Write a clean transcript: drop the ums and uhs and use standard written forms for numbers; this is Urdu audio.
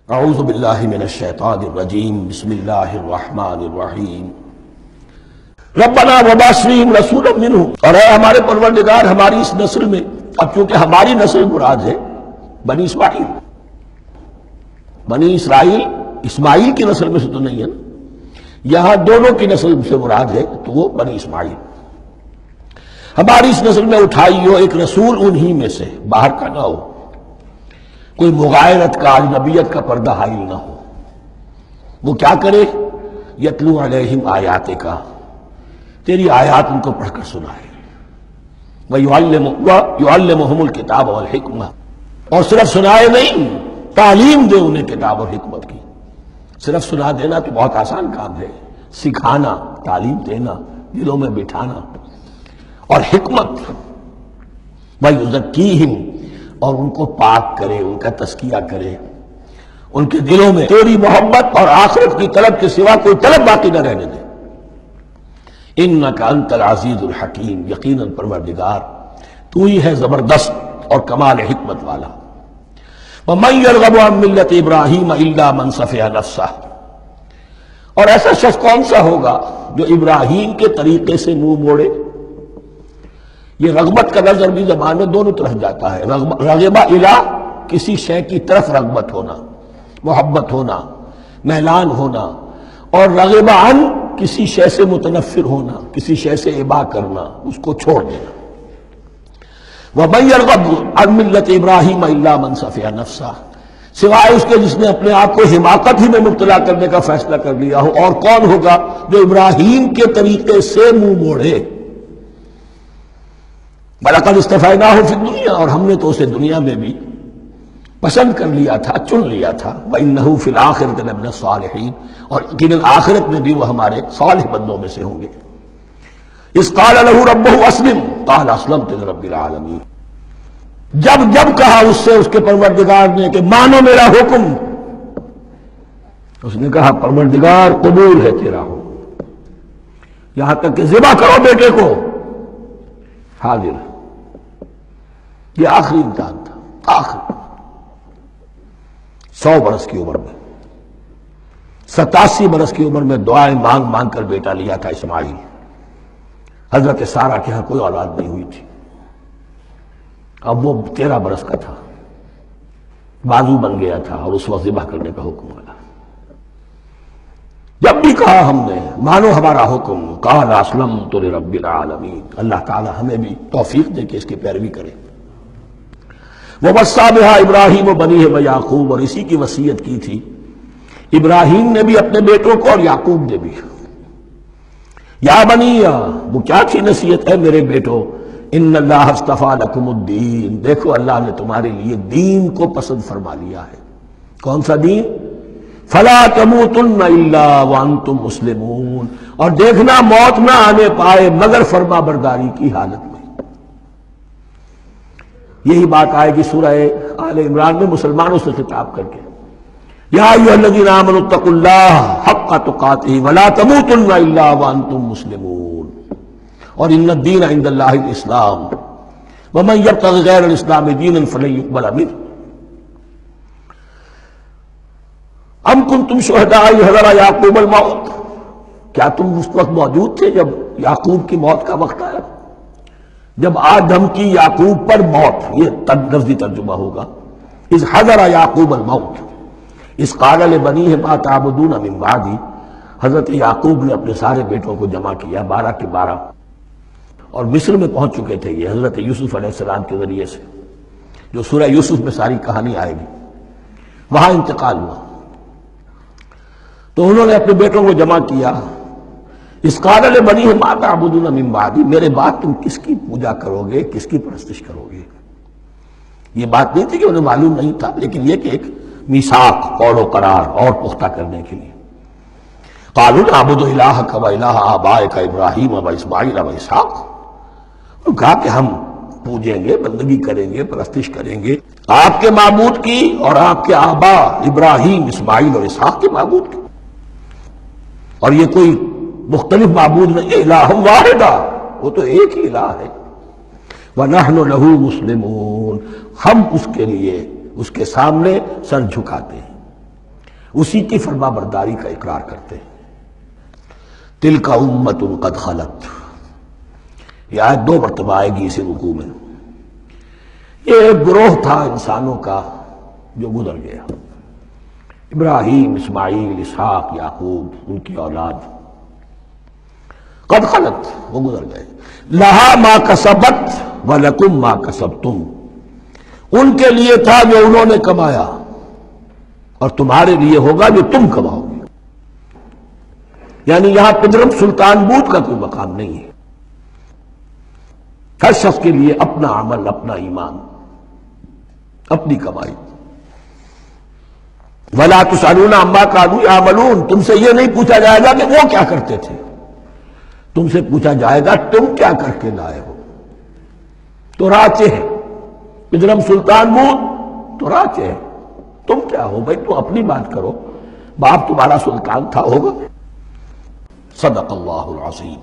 اعوذ باللہ من الشیطان الرجیم بسم اللہ الرحمن الرحیم ربنا وبعث فیہم رسولا منہم، اور اے ہمارے پروردگار ہماری اس نسل میں، اب چونکہ ہماری نسل مراد ہے بنی اسماعیل، بنی اسرائیل اسماعیل کی نسل میں سے تو نہیں ہے نا، یہاں دونوں کی نسل سے مراد ہے تو وہ بنی اسماعیل، ہماری اس نسل میں اٹھائی ہو ایک رسول انہی میں سے، باہر کا نہ ہو، کوئی مغایرت کا اجنبیت کا پردہ حائل نہ ہو، وہ کیا کرے؟ یتلو علیہم آیات کا، تیری آیات ان کو پڑھ کر سنائے، وَيُعَلِّمُهُمُ الْكِتَابَ وَالْحِکْمَةَ، اور صرف سنائے نہیں، تعلیم دے انہیں کتاب اور حکمت کی۔ صرف سنا دینا تو بہت آسان کام ہے، سکھانا، تعلیم دینا، دلوں میں بٹھانا، اور حکمت، وَيُزَكِّيهِمْ، اور ان کو پاک کرے، ان کا تزکیہ کرے، ان کے دلوں میں تیری محبت اور آخرت کی طلب کے سوا کوئی طلب باقی نہ رہنے دے۔ انک انت العزیز الحکیم، یقیناً پروردگار تو ہی ہے زبردست اور کمال حکمت والا۔ ومن یرغب عن ملت ابراہیم الا من صفح نفسہ، اور ایسا شخص کون سا ہوگا جو ابراہیم کے طریقے سے منہ موڑے؟ یہ رغبت کا لفظ عربی زبان میں دونوں طرف جاتا ہے، رغبہ الہ کسی شے کی طرف رغبت ہونا، محبت ہونا، میلان ہونا، اور رغبہ عن کسی شے سے متنفر ہونا، کسی شے سے ابا کرنا، اس کو چھوڑ دینا۔ وَمَن يَرْغَبُ عَن مِلَّةِ إِبْرَاهِيمَ إِلَّا مَن صَفِحَ نَفْسَهُ، سوائے اس کے جس نے اپنے آپ کو حماقت ہی میں مبتلا کرنے کا فیصلہ کر لیا ہو، اور کون ہوگا جو ابراہیم کے طریقے سے منہ موڑے؟ وَلَقَدِ اصْطَفَيْنَاهُ فِي الدُّنْيَا، اور ہم نے تو اسے دنیا میں بھی پسند کر لیا تھا، چن لیا تھا۔ وَإِنَّهُ فِي الْآخِرَةِ لَمِنَ الصَّالِحِينَ، اور یقیناً آخرت میں بھی وہ ہمارے صالح بندوں میں سے ہوں گے۔ اِذْ قَالَ لَهُ رَبُّهُ أَسْلِمْ قَالَ أَسْلَمْتُ لِرَبِّ الْعَالَمِينَ، جب کہا اس سے اس کے پروردگار نے کہ مانو میرا حکم، اس نے کہا پروردگار قبول ہے تیرا حکم، یہاں تک کہ ذبح کرو بیٹے کو، حاضر۔ یہ آخری امتحان تھا، آخری 100 برس کی عمر میں، 87 برس کی عمر میں دعائیں مانگ مانگ کر بیٹا لیا تھا اسماعیل۔ حضرت سارہ کے ہاں کوئی اولاد نہیں ہوئی تھی، اب وہ 13 برس کا تھا، بازو بن گیا تھا، اور اس وقت ذبح کرنے کا حکم آیا۔ جب بھی کہا ہم نے مانو ہمارا حکم، قال اسلمت لرب العالمین، اللہ تعالی ہمیں بھی توفیق دے کہ اس کی پیروی کریں۔ وَوَصَّىٰ بِهَا إِبْرَاهِيمُ بَنِيهِ وَيَعْقُوبُ، اور اسی کی وصیت کی تھی ابراہیم نے بھی اپنے بیٹوں کو اور یعقوب نے بھی۔ یا بنی، وہ کیا تھی نصیحت؟ ہے میرے بیٹو، ان اللہ اصطفیٰ لکم الدین، دیکھو اللہ نے تمہارے لیے دین کو پسند فرما لیا ہے۔ کون سا دین؟ فلا تموتن الا وانتم مسلمون، اور دیکھنا موت نہ آنے پائے مگر فرما برداری کی حالت میں۔ یہی بات آئے گی سورہ آل عمران میں مسلمانوں سے خطاب کر کے، یا ایھا الذین آمنوا اتقوا اللہ حق تقاتہ ولا تموتن الا وانتم مسلمون، اور ان الدین عند اللہ الاسلام ومن یبتغ غیر الاسلام دینا فلن یقبل منہ۔ ام کنتم شہداء اذ حضر یعقوب الموت، کیا تم اس وقت موجود تھے جب یعقوب کی موت کا وقت آیا؟ جب آدم کی یعقوب پر موت، یہ لفظی ترجمہ ہوگا، اذ حضر یعقوب الموت اذ قال لبنیہ ما تعبدون من بعدی، حضرت یعقوب نے اپنے سارے بیٹوں کو جمع کیا، 12 کے 12، اور مصر میں پہنچ چکے تھے یہ حضرت یوسف علیہ السلام کے ذریعے سے، جو سورہ یوسف میں ساری کہانی آئے گی، وہاں انتقال ہوا۔ تو انہوں نے اپنے بیٹوں کو جمع کیا، اذ قال لبنیہ ما تعبدون من بعدی، میرے بعد تم کس کی پوجا کرو گے، کس کی پرستش کرو گے؟ یہ بات نہیں تھی کہ انہیں معلوم نہیں تھا، لیکن یہ کہ ایک میثاق، قول و قرار اور پختہ کرنے کے لیے۔ قالوا نعبد الہک و الہ آبائک ابراہیم و اسماعیل و اسحاق، انہوں نے کہا کہ ہم پوجیں گے، بندگی کریں گے، پرستش کریں گے آپ کے معبود کی اور آپ کے آبا ابراہیم، اسماعیل اور اسحاق کے معبود کی، اور یہ کوئی مختلف معبود نہیں، الہ واحدہ، وہ تو ایک ہی الہ ہے۔ وَنَحْنُ لَهُ مُسْلِمُونَ، ہم اس کے لیے، اس کے سامنے سر جھکاتے ہیں۔ اسی کی فرما برداری کا اقرار کرتے ہیں۔ تلک امت قد خلت، یہ آیت 2 مرتبہ آئے گی اسی رکوع میں۔ یہ ایک گروہ تھا انسانوں کا جو گزر گیا، ابراہیم، اسماعیل، اسحاق، یعقوب، ان کی اولاد قد خلت، وہ گزر گئے۔ لہا ما کسبت ولکم ما کسبتم، ان کے لیے تھا جو انہوں نے کمایا اور تمہارے لیے ہوگا جو تم کماؤ گے۔ یعنی یہاں پدرم سلطان بود کا کوئی مقام نہیں ہے، ہر شخص کے لیے اپنا عمل، اپنا ایمان، اپنی کمائی۔ وَلَا تُسْأَلُونَ عَمَّا كَانُوا يَعْمَلُونَ، تم سے یہ نہیں پوچھا جائے گا کہ وہ کیا کرتے تھے، تم سے پوچھا جائے گا تم کیا کر کے لائے ہو۔ تو راچے ہے پدرم سلطان بود، تو راچے ہے، تم کیا ہو بھائی، تم اپنی بات کرو، باپ تمہارا سلطان تھا ہوگا۔ صدق اللہ العظیم۔